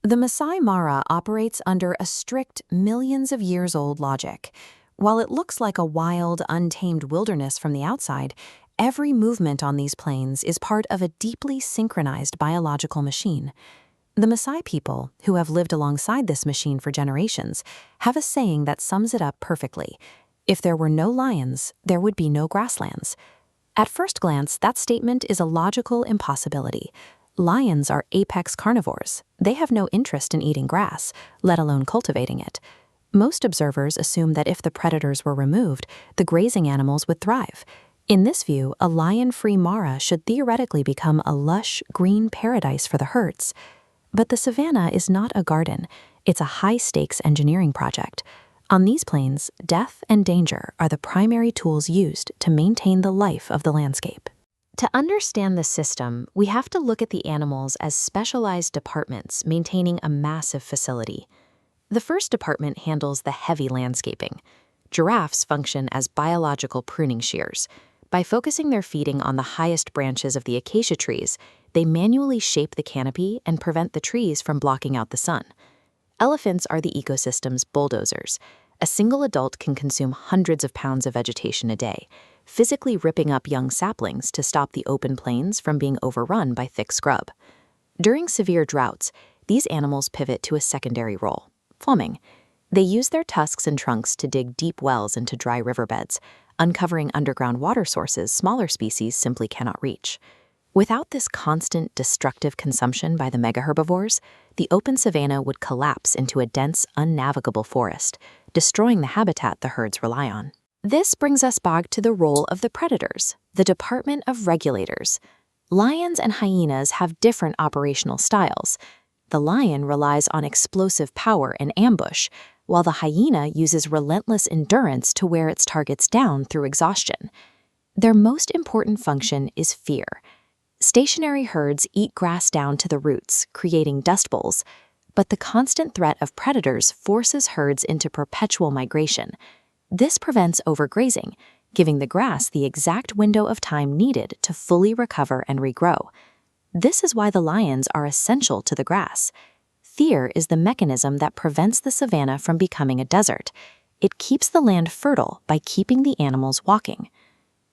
The Masai Mara operates under a strict millions of years old logic. While it looks like a wild, untamed wilderness from the outside, every movement on these plains is part of a deeply synchronized biological machine. The Masai people, who have lived alongside this machine for generations, have a saying that sums it up perfectly. If there were no lions, there would be no grasslands. At first glance, that statement is a logical impossibility. Lions are apex carnivores. They have no interest in eating grass, let alone cultivating it. Most observers assume that if the predators were removed, the grazing animals would thrive. In this view, a lion-free Mara should theoretically become a lush, green paradise for the herds. But the savanna is not a garden. It's a high-stakes engineering project. On these plains, death and danger are the primary tools used to maintain the life of the landscape. To understand the system, we have to look at the animals as specialized departments maintaining a massive facility. The first department handles the heavy landscaping. Giraffes function as biological pruning shears. By focusing their feeding on the highest branches of the acacia trees, they manually shape the canopy and prevent the trees from blocking out the sun. Elephants are the ecosystem's bulldozers. A single adult can consume hundreds of pounds of vegetation a day, physically ripping up young saplings to stop the open plains from being overrun by thick scrub. During severe droughts, these animals pivot to a secondary role, plumbing. They use their tusks and trunks to dig deep wells into dry riverbeds, uncovering underground water sources smaller species simply cannot reach. Without this constant destructive consumption by the megaherbivores, the open savanna would collapse into a dense, unnavigable forest, destroying the habitat the herds rely on. This brings us back to the role of the predators, the Department of Regulators. Lions and hyenas have different operational styles. The lion relies on explosive power and ambush, while the hyena uses relentless endurance to wear its targets down through exhaustion. Their most important function is fear. Stationary herds eat grass down to the roots, creating dust bowls, but the constant threat of predators forces herds into perpetual migration. This prevents overgrazing, giving the grass the exact window of time needed to fully recover and regrow. This is why the lions are essential to the grass. Fear is the mechanism that prevents the savanna from becoming a desert. It keeps the land fertile by keeping the animals walking.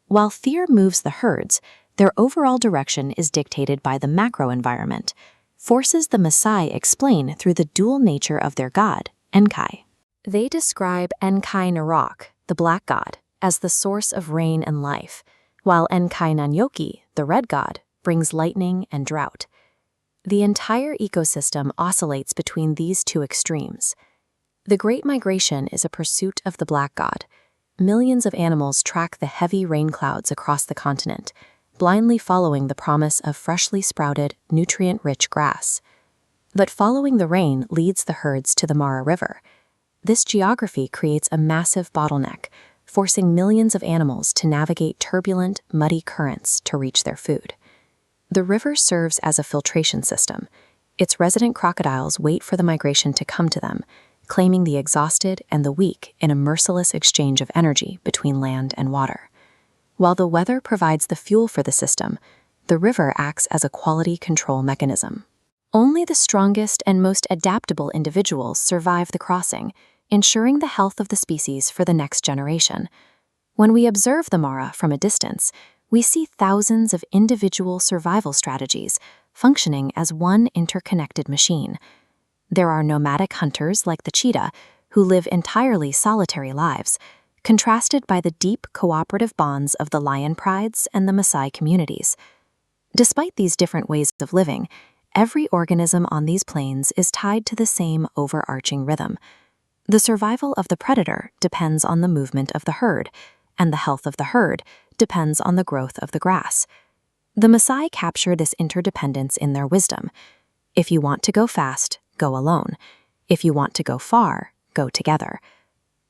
While fear moves the herds, their overall direction is dictated by the macro environment, forces the Masai explain through the dual nature of their god, Enkai. They describe Enkai Narok, the black god, as the source of rain and life, while Enkai Nanyoki, the red god, brings lightning and drought. The entire ecosystem oscillates between these two extremes. The Great Migration is a pursuit of the black god. Millions of animals track the heavy rain clouds across the continent, blindly following the promise of freshly sprouted, nutrient-rich grass. But following the rain leads the herds to the Mara River. This geography creates a massive bottleneck, forcing millions of animals to navigate turbulent, muddy currents to reach their food. The river serves as a filtration system. Its resident crocodiles wait for the migration to come to them, claiming the exhausted and the weak in a merciless exchange of energy between land and water. While the weather provides the fuel for the system, the river acts as a quality control mechanism. Only the strongest and most adaptable individuals survive the crossing, ensuring the health of the species for the next generation. When we observe the Mara from a distance, we see thousands of individual survival strategies functioning as one interconnected machine. There are nomadic hunters like the cheetah, who live entirely solitary lives, contrasted by the deep cooperative bonds of the lion prides and the Masai communities. Despite these different ways of living, every organism on these plains is tied to the same overarching rhythm. The survival of the predator depends on the movement of the herd, and the health of the herd depends on the growth of the grass. The Masai capture this interdependence in their wisdom. If you want to go fast, go alone. If you want to go far, go together.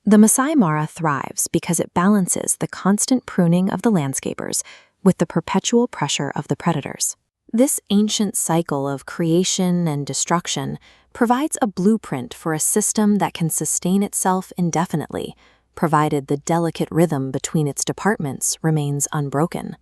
The Masai Mara thrives because it balances the constant pruning of the landscapers with the perpetual pressure of the predators. This ancient cycle of creation and destruction provides a blueprint for a system that can sustain itself indefinitely, provided the delicate rhythm between its departments remains unbroken.